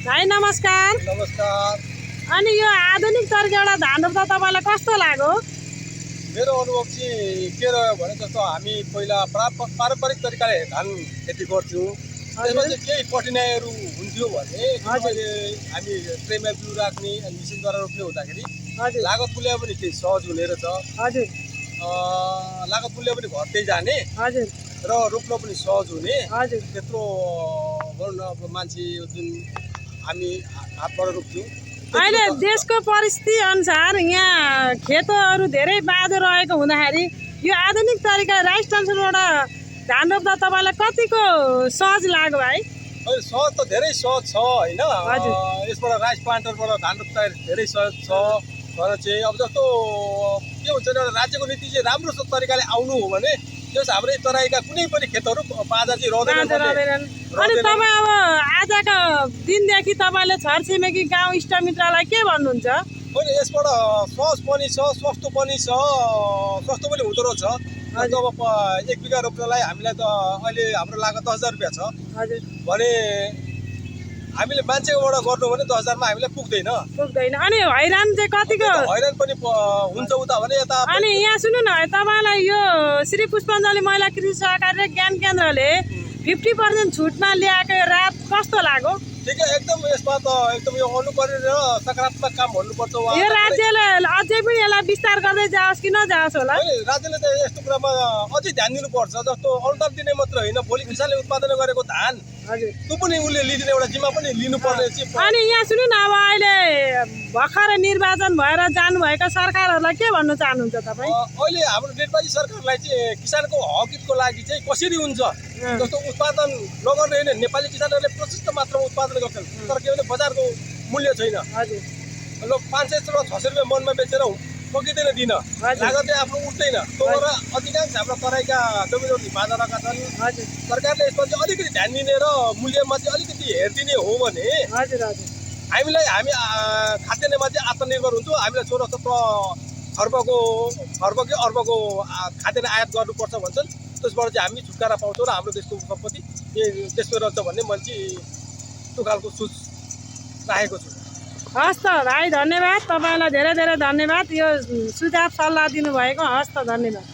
भाइ नमस्कार। नमस्कार। अनि यो आधुनिक तरिकाबाट धान रोप्दा तपाईलाई कस्तो लाग्यो? मेरो अनुभव चाहिँ के रह्यो भने जस्तो हामी पहिला पारम्परिक तरिकाले धान खेती गर्थ्यौँ। त्यसमा चाहिँ केही कठिनाइहरू हुन्थ्यो भने हामी ट्रेमा बिउ राख्ने अनि मिसिनद्वारा रोप्ने हुँदाखेरि लागत मूल्य पनि केही सहज हुने रहेछ। लागत मूल्य पनि घट्दै जाने र रोप्न पनि सहज हुने। त्यत्रो भनौँ न अब मान्छे जुन हामी हातबाट रोप्थ्यौँ। अहिले देशको परिस्थिति अनुसार यहाँ खेतहरू धेरै बाँझो रहेको हुँदाखेरि यो आधुनिक तरिका राइस ट्रान्सफरबाट धान रोप्दा तपाईँलाई कतिको सहज लाग्यो भाइ? अहिले सहज त धेरै सहज छ होइन। यसबाट राइस प्लान्टरबाट धान रोप्दा धेरै सहज छ भनेर चाहिँ अब जस्तो के हुन्छ भने राज्यको नीति चाहिँ राम्रो तरिकाले आउनु हो भने त्यस हाम्रै तराईका कुनै पनि खेतहरू बाजा चाहिँ रहँदैन। अनि तपाईँ अब आजको दिनदेखि तपाईँले छरछिमेकी गाउँ इष्टमित्रलाई के भन्नुहुन्छ? होइन, यसबाट सहज पनि छ, सस्तो पनि छ, सस्तो पनि हुँदो रहेछ। जस्तो अब 1 बिघा रोप्नलाई हामीलाई त अहिले हाम्रो लागत 10,000 रुपियाँ छ भने हामीले मान्छेकोबाट गर्नु भने 10,000 मा हामीलाई पुग्दैन। अनि हैरान चाहिँ कतिको हैरान पनि हुन्छ उता भने यता। अनि यहाँ सुन्नु न, तपाईँलाई यो श्री पुष्पाञ्जली महिला कृषि सहकारी ज्ञान केन्द्रले 50% छुटमा ल्याएको रात कस्तो लाग्यो? ठिकै, एकदम यसमा त एकदम यो अनुकरणीय र सकारात्मक काम भन्नुपर्छ। यो राज्यले अझै पनि यसलाई विस्तार गर्दै जाओस् कि नजाओस् होला? राज्यले त यस्तो कुरामा अझै ध्यान दिनुपर्छ। जस्तो अनुदान दिने मात्र होइन, भोलि किसानले उत्पादन गरेको धान त्यो पनि उसले लिदिने एउटा जिम्मा पनि लिनुपर्ने। अनि यहाँ सुन्नु न, अब अहिले भर्खर निर्वाचन भएर जानुभएका सरकारहरूलाई के भन्न चाहनुहुन्छ तपाईँ? अहिले हाम्रो निर्वाचित सरकारलाई चाहिँ किसानको हकितको लागि चाहिँ कसरी हुन्छ जस्तो उत्पादन नगर्ने होइन। नेपाली किसानहरूले प्रशस्त मात्रामा उत्पादन गर्छन् तर के भने बजारको मूल्य छैन। ल 500 र 600 रुपियाँ मनमा बेचेर सकिँदैन दिन, लागतै आफ्नो उठ्दैन। तर अधिकांश हाम्रा तराईका जमिनहरू बाजारका छन्। सरकारले यसमा चाहिँ अलिकति ध्यान दिने र मूल्यमा चाहिँ अलिकति हेरिदिने हो भने हामी खाद्यान्नमा चाहिँ आत्मनिर्भर हुन्छौँ। हामीलाई 16-17 अर्बको खाद्यान्न आयात गर्नुपर्छ भन्छन्। त्यसबाट चाहिँ हामी छुटकारा पाउँछौँ र हाम्रो देशको सम्पत्ति त्यसमै रहन्छ भन्ने मैले चाहिँ त्यो खालको सोच राखेको छु। हस् त भाइ, धन्यवाद। तपाईँलाई धेरै धेरै धन्यवाद यो सुझाव सल्लाह दिनुभएको। हस् त, धन्यवाद।